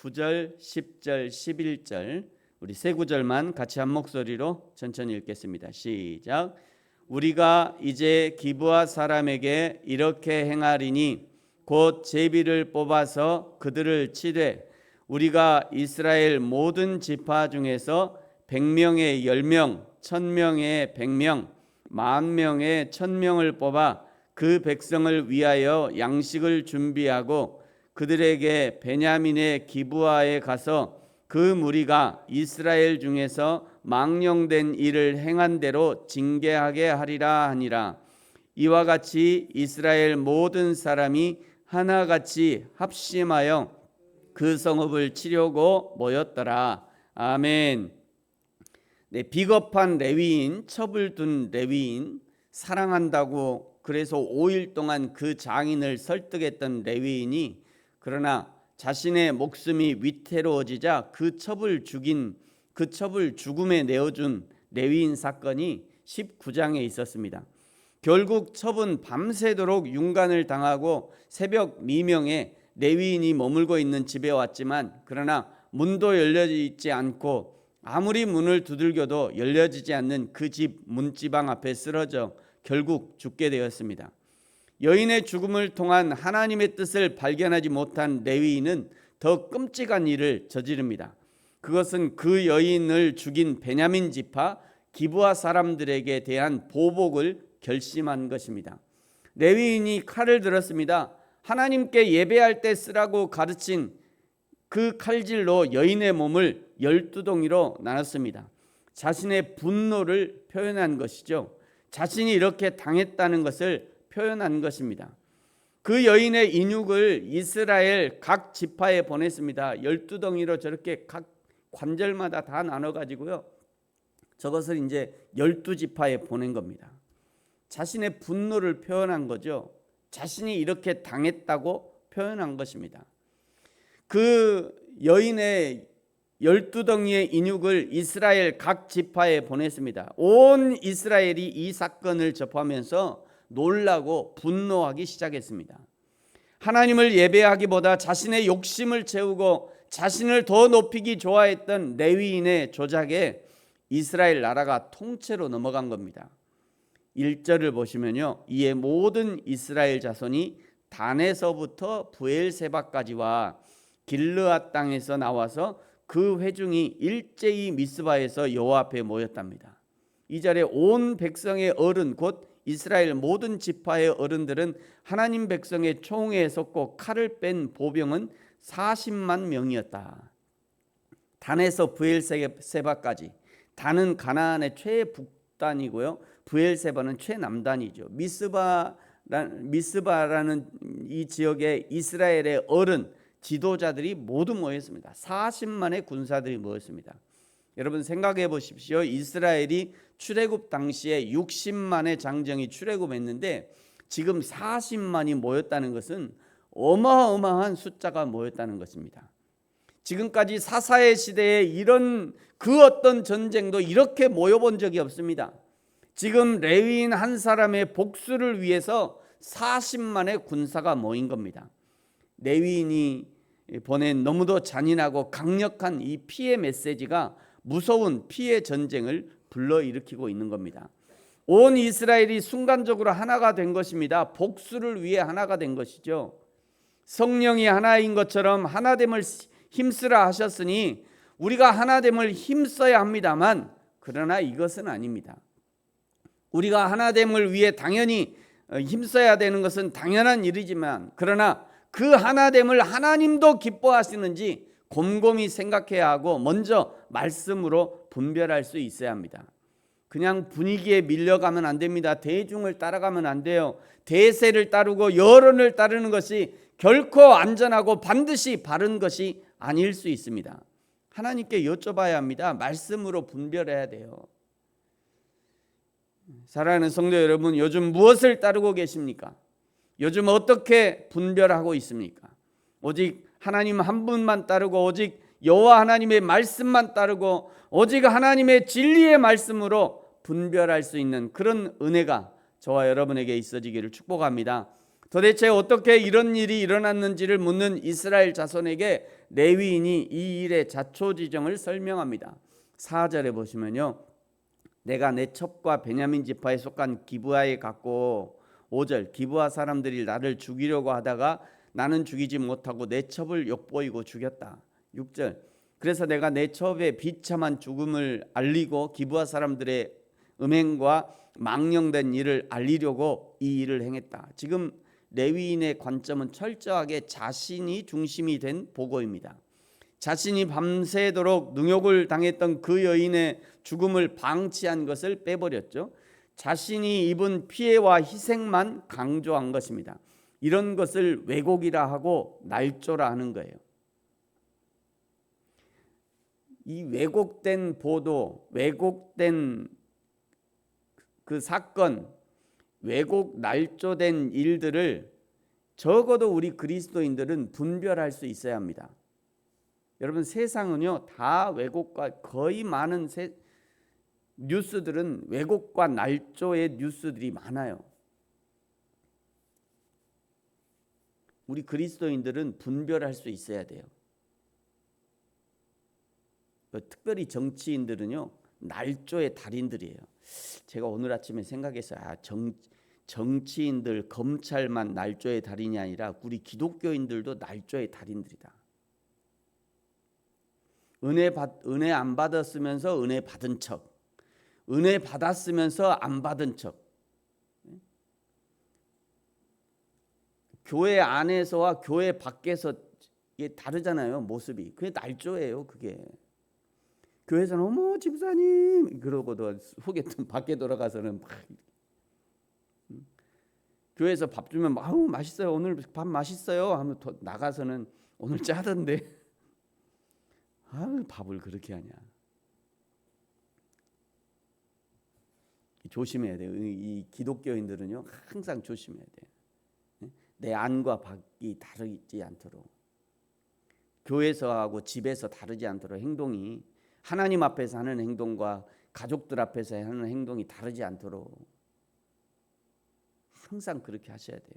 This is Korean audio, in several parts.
9절, 10절, 11절 우리 세 구절만 같이 한 목소리로 천천히 읽겠습니다. 시작. 우리가 이제 기브아 사람에게 이렇게 행하리니 곧 제비를 뽑아서 그들을 치되 우리가 이스라엘 모든 지파 중에서 100명에 10명, 1000명에 100명, 10,000명에 1000명을 뽑아 그 백성을 위하여 양식을 준비하고 그들에게 베냐민의 기브아에 가서 그 무리가 이스라엘 중에서 망령된 일을 행한 대로 징계하게 하리라 하니라. 이와 같이 이스라엘 모든 사람이 하나같이 합심하여 그 성읍을 치려고 모였더라. 아멘. 네, 비겁한 레위인, 첩을 둔 레위인, 사랑한다고 그래서 5일 동안 그 장인을 설득했던 레위인이 그러나 자신의 목숨이 위태로워지자 그 첩을 죽음에 내어준 레위인 사건이 19장에 있었습니다. 결국 첩은 밤새도록 윤관을 당하고 새벽 미명에 레위인이 머물고 있는 집에 왔지만 그러나 문도 열려져 있지 않고 아무리 문을 두들겨도 열려지지 않는 그 집 문지방 앞에 쓰러져 결국 죽게 되었습니다. 여인의 죽음을 통한 하나님의 뜻을 발견하지 못한 레위인은 더 끔찍한 일을 저지릅니다. 그것은 그 여인을 죽인 베냐민 지파 기브아 사람들에게 대한 보복을 결심한 것입니다. 레위인이 칼을 들었습니다. 하나님께 예배할 때 쓰라고 가르친 그 칼질로 여인의 몸을 12덩이로 나눴습니다. 자신의 분노를 표현한 것이죠. 자신이 이렇게 당했다는 것을 표현한 것입니다. 그 여인의 인육을 이스라엘 각 지파에 보냈습니다. 12덩이로 저렇게 각 관절마다 다 나눠가지고요. 저것을 이제 12지파에 보낸 겁니다. 자신의 분노를 표현한 거죠. 자신이 이렇게 당했다고 표현한 것입니다. 그 여인의 12덩이의 인육을 이스라엘 각 지파에 보냈습니다. 온 이스라엘이 이 사건을 접하면서 놀라고 분노하기 시작했습니다. 하나님을 예배하기보다 자신의 욕심을 채우고 자신을 더 높이기 좋아했던 레위인의 조작에 이스라엘 나라가 통째로 넘어간 겁니다. 1절을 보시면요, 이에 모든 이스라엘 자손이 단에서부터 브엘세바까지와 길르앗 땅에서 나와서 그 회중이 일제히 미스바에서 여호와 앞에 모였답니다. 이 자리에 온 백성의 어른 곧 이스라엘 모든 지파의 어른들은 하나님 백성의 총회에 섰고 칼을 뺀 보병은 40만 명이었다. 단에서 브엘세바까지. 단은 가나안의 최북단이고요, 브엘세바는 최남단이죠. 미스바라는 이 지역에 이스라엘의 어른 지도자들이 모두 모였습니다. 40만의 군사들이 모였습니다. 여러분 생각해 보십시오. 이스라엘이 출애굽 당시에 60만의 장정이 출애굽했는데 지금 40만이 모였다는 것은 어마어마한 숫자가 모였다는 것입니다. 지금까지 사사의 시대에 이런 그 어떤 전쟁도 이렇게 모여본 적이 없습니다. 지금 레위인 한 사람의 복수를 위해서 40만의 군사가 모인 겁니다. 레위인이 보낸 너무도 잔인하고 강력한 이 피해 메시지가 무서운 피해 전쟁을 불러일으키고 있는 겁니다. 온 이스라엘이 순간적으로 하나가 된 것입니다. 복수를 위해 하나가 된 것이죠. 성령이 하나인 것처럼 하나됨을 힘쓰라 하셨으니 우리가 하나됨을 힘써야 합니다만 그러나 이것은 아닙니다. 우리가 하나됨을 위해 당연히 힘써야 되는 것은 당연한 일이지만 그러나 그 하나됨을 하나님도 기뻐하시는지 곰곰이 생각해야 하고 먼저 말씀으로 분별할 수 있어야 합니다. 그냥 분위기에 밀려가면 안 됩니다. 대중을 따라가면 안 돼요. 대세를 따르고 여론을 따르는 것이 결코 안전하고 반드시 바른 것이 아닐 수 있습니다. 하나님께 여쭤봐야 합니다. 말씀으로 분별해야 돼요. 사랑하는 성도 여러분, 요즘 무엇을 따르고 계십니까? 요즘 어떻게 분별하고 있습니까? 오직 하나님 한 분만 따르고 오직 여호와 하나님의 말씀만 따르고 오직 하나님의 진리의 말씀으로 분별할 수 있는 그런 은혜가 저와 여러분에게 있어지기를 축복합니다. 도대체 어떻게 이런 일이 일어났는지를 묻는 이스라엘 자손에게 레위인이 이 일의 자초지정을 설명합니다. 4절에 보시면요, 내가 내 첩과 베냐민 지파에 속한 기브아에 갔고, 5절 기브아 사람들이 나를 죽이려고 하다가 나는 죽이지 못하고 내 첩을 욕보이고 죽였다. 6절 그래서 내가 내 첩의 비참한 죽음을 알리고 기브아 사람들의 음행과 망령된 일을 알리려고 이 일을 행했다. 지금 레위인의 관점은 철저하게 자신이 중심이 된 보고입니다. 자신이 밤새도록 능욕을 당했던 그 여인의 죽음을 방치한 것을 빼버렸죠. 자신이 입은 피해와 희생만 강조한 것입니다. 이런 것을 왜곡이라 하고 날조라 하는 거예요. 이 왜곡된 보도, 왜곡된 그 사건, 왜곡 날조된 일들을 적어도 우리 그리스도인들은 분별할 수 있어야 합니다. 여러분, 세상은요 다 왜곡과, 거의 많은 뉴스들은 왜곡과 날조의 뉴스들이 많아요. 우리 그리스도인들은 분별할 수 있어야 돼요. 특별히 정치인들은요 날조의 달인들이에요. 제가 오늘 아침에 생각했어요. 정치인들, 검찰만 날조의 달인이 아니라 우리 기독교인들도 날조의 달인들이다. 은혜 안 받았으면서 은혜 받은 척, 은혜 받았으면서 안 받은 척. 교회 안에서와 교회 밖에서 이게 다르잖아요, 모습이. 그게 날조예요. 그게 교회에서는 어머 집사님 그러고도 속에 밖에 돌아가서는 막, 교회에서 밥 주면 아우 맛있어요, 오늘 밥 맛있어요 하면 나가서는 오늘 짜던데 아 밥을 그렇게 하냐. 조심해야 돼요. 이 기독교인들은요 항상 조심해야 돼요. 내 안과 밖이 다르지 않도록, 교회에서하고 집에서 다르지 않도록 행동이, 하나님 앞에서 하는 행동과 가족들 앞에서 하는 행동이 다르지 않도록 항상 그렇게 하셔야 돼요.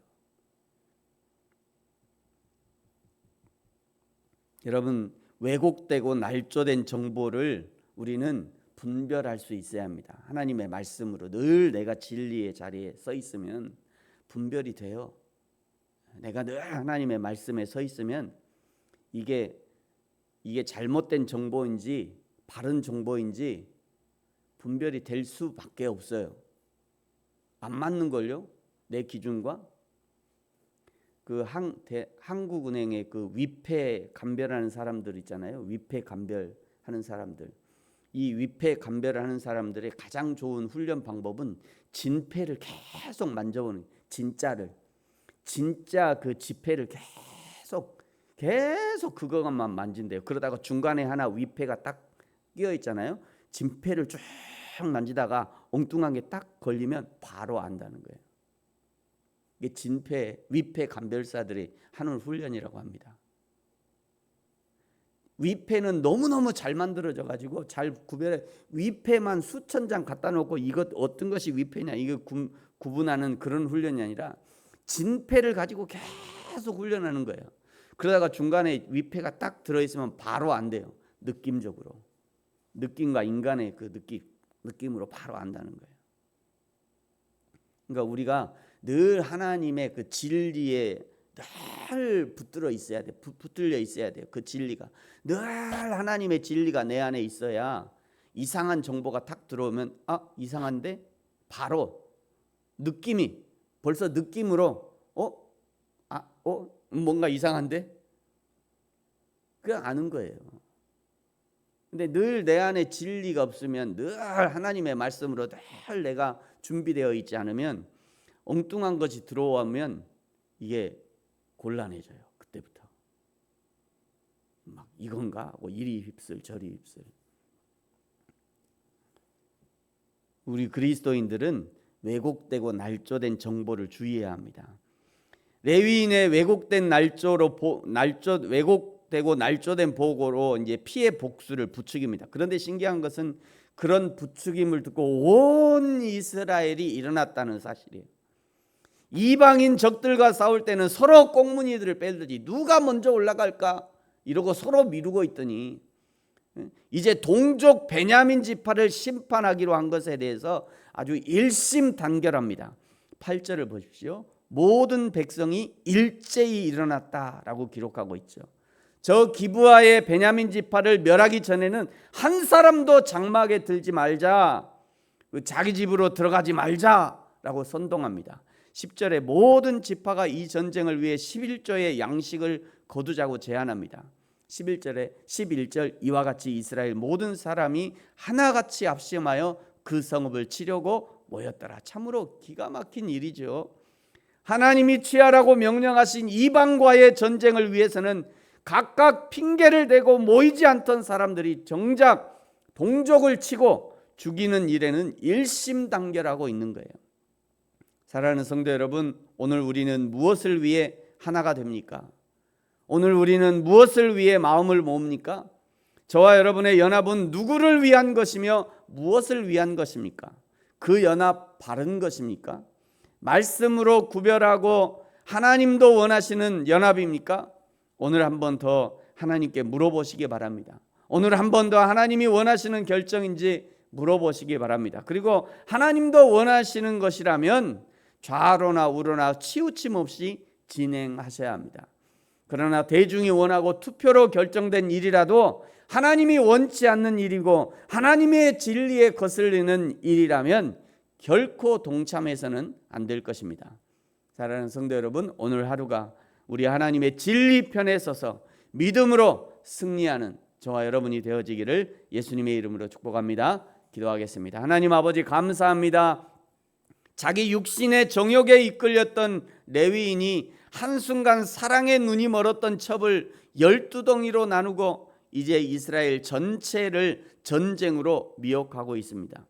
여러분, 왜곡되고 날조된 정보를 우리는 분별할 수 있어야 합니다. 하나님의 말씀으로 늘 내가 진리의 자리에 서 있으면 분별이 돼요. 내가 늘 하나님의 말씀에 서 있으면 이게 잘못된 정보인지 바른 정보인지 분별이 될 수밖에 없어요. 안 맞는 걸요, 내 기준과. 한국은행의 그 위패 감별하는 사람들 있잖아요. 위패 감별하는 사람들. 이 위패 감별하는 사람들의 가장 좋은 훈련 방법은 진패를 계속 만져보는, 진짜 그 지폐를 계속 그것만 만진대요. 그러다가 중간에 하나 위패가 딱 끼어 있잖아요. 진패를 쭉 만지다가 엉뚱한 게 딱 걸리면 바로 안다는 거예요. 이게 위패 감별사들이 하는 훈련이라고 합니다. 위패는 너무너무 잘 만들어져 가지고 잘 구별해. 위패만 수천 장 갖다 놓고 이것 어떤 것이 위패냐 이거 구분하는 그런 훈련이 아니라 진패를 가지고 계속 훈련하는 거예요. 그러다가 중간에 위패가 딱 들어있으면 바로 안 돼요. 느낌적으로. 느낌과 인간의 그 느낌으로 바로 안다는 거예요. 그러니까 우리가 늘 하나님의 그 진리에 늘 붙들려 있어야 돼요. 그 진리가 늘 하나님의 진리가 내 안에 있어야 이상한 정보가 탁 들어오면 이상한데 바로 벌써 느낌으로 뭔가 이상한데 그냥 아는 거예요. 근데 늘 내 안에 진리가 없으면, 늘 하나님의 말씀으로 늘 내가 준비되어 있지 않으면 엉뚱한 것이 들어오면 이게 곤란해져요. 그때부터 막 이건가 하고 이리 휩쓸 저리 휩쓸. 우리 그리스도인들은 왜곡되고 날조된 정보를 주의해야 합니다. 레위인의 왜곡된 왜곡되고 날조된 보고로 이제 피해 복수를 부추깁니다. 그런데 신기한 것은 그런 부추김을 듣고 온 이스라엘이 일어났다는 사실이에요. 이방인 적들과 싸울 때는 서로 꽁무니들을 빼들지 누가 먼저 올라갈까 이러고 서로 미루고 있더니 이제 동족 베냐민 지파를 심판하기로 한 것에 대해서 아주 일심단결합니다. 8절을 보십시오. 모든 백성이 일제히 일어났다라고 기록하고 있죠. 저 기브아의 베냐민 지파를 멸하기 전에는 한 사람도 장막에 들지 말자, 자기 집으로 들어가지 말자라고 선동합니다. 10절에 모든 지파가 이 전쟁을 위해 11조의 양식을 거두자고 제안합니다. 11절 이와 같이 이스라엘 모든 사람이 하나같이 합심하여 그 성읍을 치려고 모였더라. 참으로 기가 막힌 일이죠. 하나님이 취하라고 명령하신 이방과의 전쟁을 위해서는 각각 핑계를 대고 모이지 않던 사람들이 정작 동족을 치고 죽이는 일에는 일심단결하고 있는 거예요. 사랑하는 성도 여러분, 오늘 우리는 무엇을 위해 하나가 됩니까? 오늘 우리는 무엇을 위해 마음을 모읍니까? 저와 여러분의 연합은 누구를 위한 것이며 무엇을 위한 것입니까? 그 연합 바른 것입니까? 말씀으로 구별하고 하나님도 원하시는 연합입니까? 오늘 한 번 더 하나님께 물어보시기 바랍니다. 오늘 한 번 더 하나님이 원하시는 결정인지 물어보시기 바랍니다. 그리고 하나님도 원하시는 것이라면 좌로나 우로나 치우침 없이 진행하셔야 합니다. 그러나 대중이 원하고 투표로 결정된 일이라도 하나님이 원치 않는 일이고 하나님의 진리에 거슬리는 일이라면 결코 동참해서는 안 될 것입니다. 사랑하는 성도 여러분, 오늘 하루가 우리 하나님의 진리 편에 서서 믿음으로 승리하는 저와 여러분이 되어지기를 예수님의 이름으로 축복합니다. 기도하겠습니다. 하나님 아버지 감사합니다. 자기 육신의 정욕에 이끌렸던 레위인이 한순간 사랑의 눈이 멀었던 첩을 12덩이로 나누고 이제 이스라엘 전체를 전쟁으로 미혹하고 있습니다.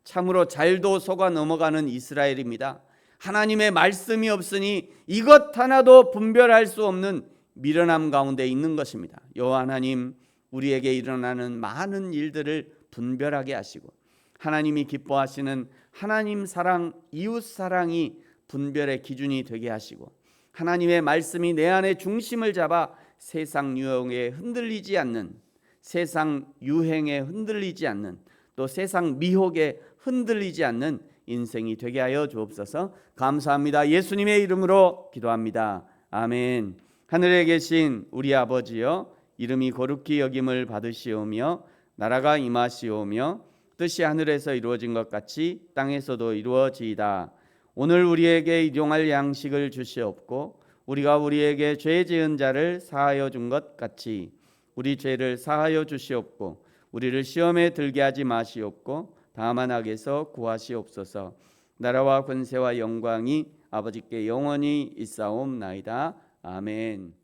참으로 잘도 속아 넘어가는 이스라엘입니다. 하나님의 말씀이 없으니 이것 하나도 분별할 수 없는 미련함 가운데 있는 것입니다. 여호와 하나님, 우리에게 일어나는 많은 일들을 분별하게 하시고 하나님이 기뻐하시는 하나님 사랑, 이웃 사랑이 분별의 기준이 되게 하시고 하나님의 말씀이 내 안에 중심을 잡아 세상 유행에 흔들리지 않는, 세상 유행에 흔들리지 않는, 또 세상 미혹에 흔들리지 않는 인생이 되게 하여 주옵소서. 감사합니다. 예수님의 이름으로 기도합니다. 아멘. 하늘에 계신 우리 아버지여, 이름이 거룩히 여김을 받으시오며 나라가 임하시오며 뜻이 하늘에서 이루어진 것 같이 땅에서도 이루어지이다. 오늘 우리에게 일용할 양식을 주시옵고 우리가 우리에게 죄 지은 자를 사하여 준 것 같이 우리 죄를 사하여 주시옵고 우리를 시험에 들게 하지 마시옵고 다만 악에서 구하시옵소서. 나라와 권세와 영광이 아버지께 영원히 있사옵나이다. 아멘.